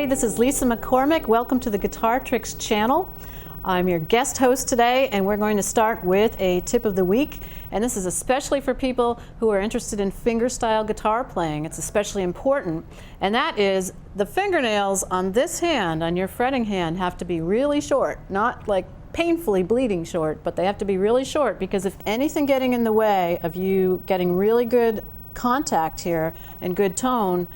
this is Lisa McCormick. Welcome to the Guitar Tricks channel. I'm your guest host today, and we're going to start with a tip of the week. And this is especially for people who are interested in fingerstyle guitar playing. It's especially important. And that is the fingernails on this hand, on your fretting hand, have to be really short. Not like painfully bleeding short, but they have to be really short, because if anything getting in the way of you getting really good contact here and good tone,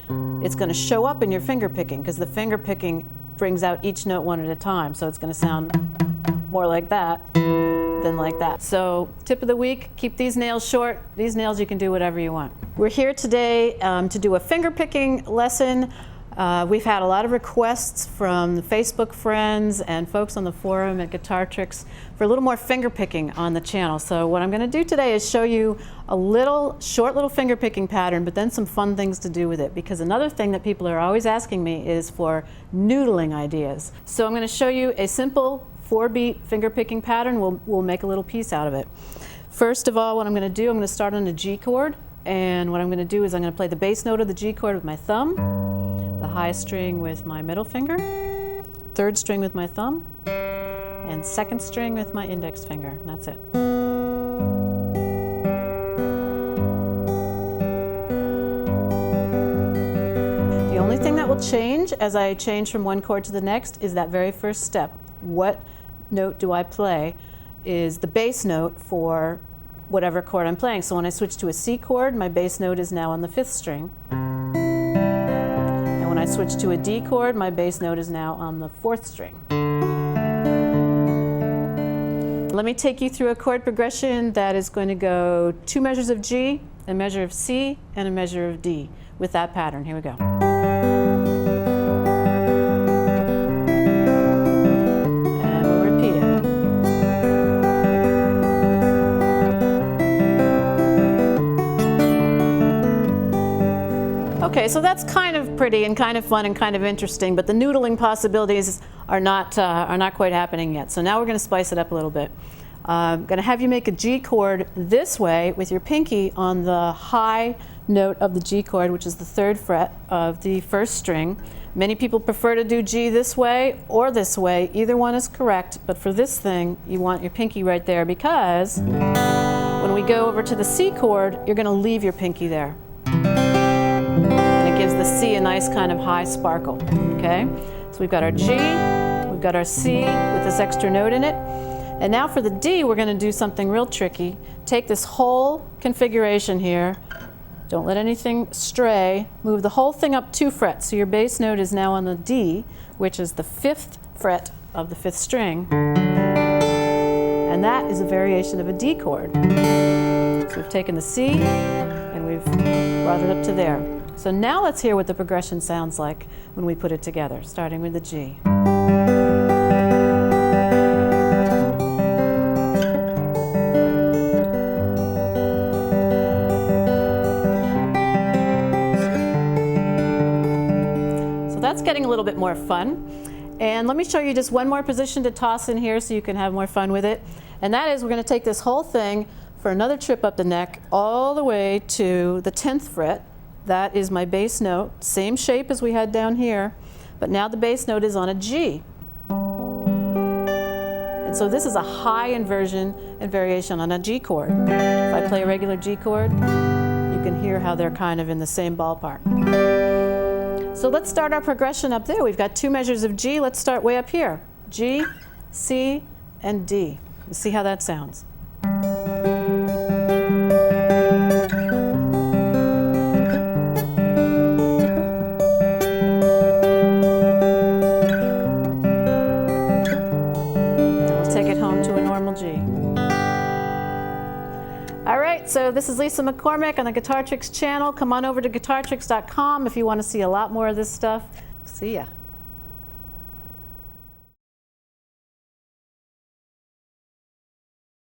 it's going to show up in your finger picking, because the finger picking brings out each note one at a time, so it's going to sound more like that than like that. So tip of the week, keep these nails short. These nails you can do whatever you want. We're here today to do a finger picking lesson. We've had a lot of requests from the Facebook friends and folks on the forum at Guitar Tricks for a little more finger picking on the channel. So what I'm going to do today is show you a short little finger picking pattern, but then some fun things to do with it, because another thing that people are always asking me is for noodling ideas. So I'm going to show you a simple 4-beat finger picking pattern. We'll make a little piece out of it. First of all, what I'm going to do, I'm going to start on a G chord, and what I'm going to do is I'm going to play the bass note of the G chord with my thumb, the high string with my middle finger, third string with my thumb, and second string with my index finger. That's it. The only thing that will change as I change from one chord to the next is that very first step. What note do I play is the bass note for whatever chord I'm playing. So when I switch to a C chord, my bass note is now on the 5th string. When I switch to a D chord, my bass note is now on the 4th string. Let me take you through a chord progression that is going to go 2 measures of G, a measure of C, and a measure of D with that pattern. Here we go. And we'll repeat it. Okay, so that's kind of pretty and kind of fun and kind of interesting, but the noodling possibilities are not quite happening yet. So now we're going to spice it up a little bit. I'm going to have you make a G chord this way with your pinky on the high note of the G chord, which is the 3rd fret of the 1st string. Many people prefer to do G this way or this way. Either one is correct, but for this thing, you want your pinky right there, because when we go over to the C chord, you're going to leave your pinky there. Gives the C a nice kind of high sparkle. Okay, so we've got our G, we've got our C with this extra note in it, and now for the D we're going to do something real tricky. Take this whole configuration here, don't let anything stray, move the whole thing up 2 frets, so your bass note is now on the D, which is the 5th fret of the 5th string, and that is a variation of a D chord. So we've taken the C and we've brought it up to there. So now let's hear what the progression sounds like when we put it together, starting with the G. So that's getting a little bit more fun. And let me show you just one more position to toss in here so you can have more fun with it. And that is, we're going to take this whole thing for another trip up the neck all the way to the 10th fret. That is my bass note, same shape as we had down here, but now the bass note is on a G. And so this is a high inversion and variation on a G chord. If I play a regular G chord, you can hear how they're kind of in the same ballpark. So let's start our progression up there. We've got 2 measures of G. Let's start way up here. G, C, and D. Let's see how that sounds. So this is Lisa McCormick on the Guitar Tricks channel. Come on over to guitartricks.com if you want to see a lot more of this stuff. See ya.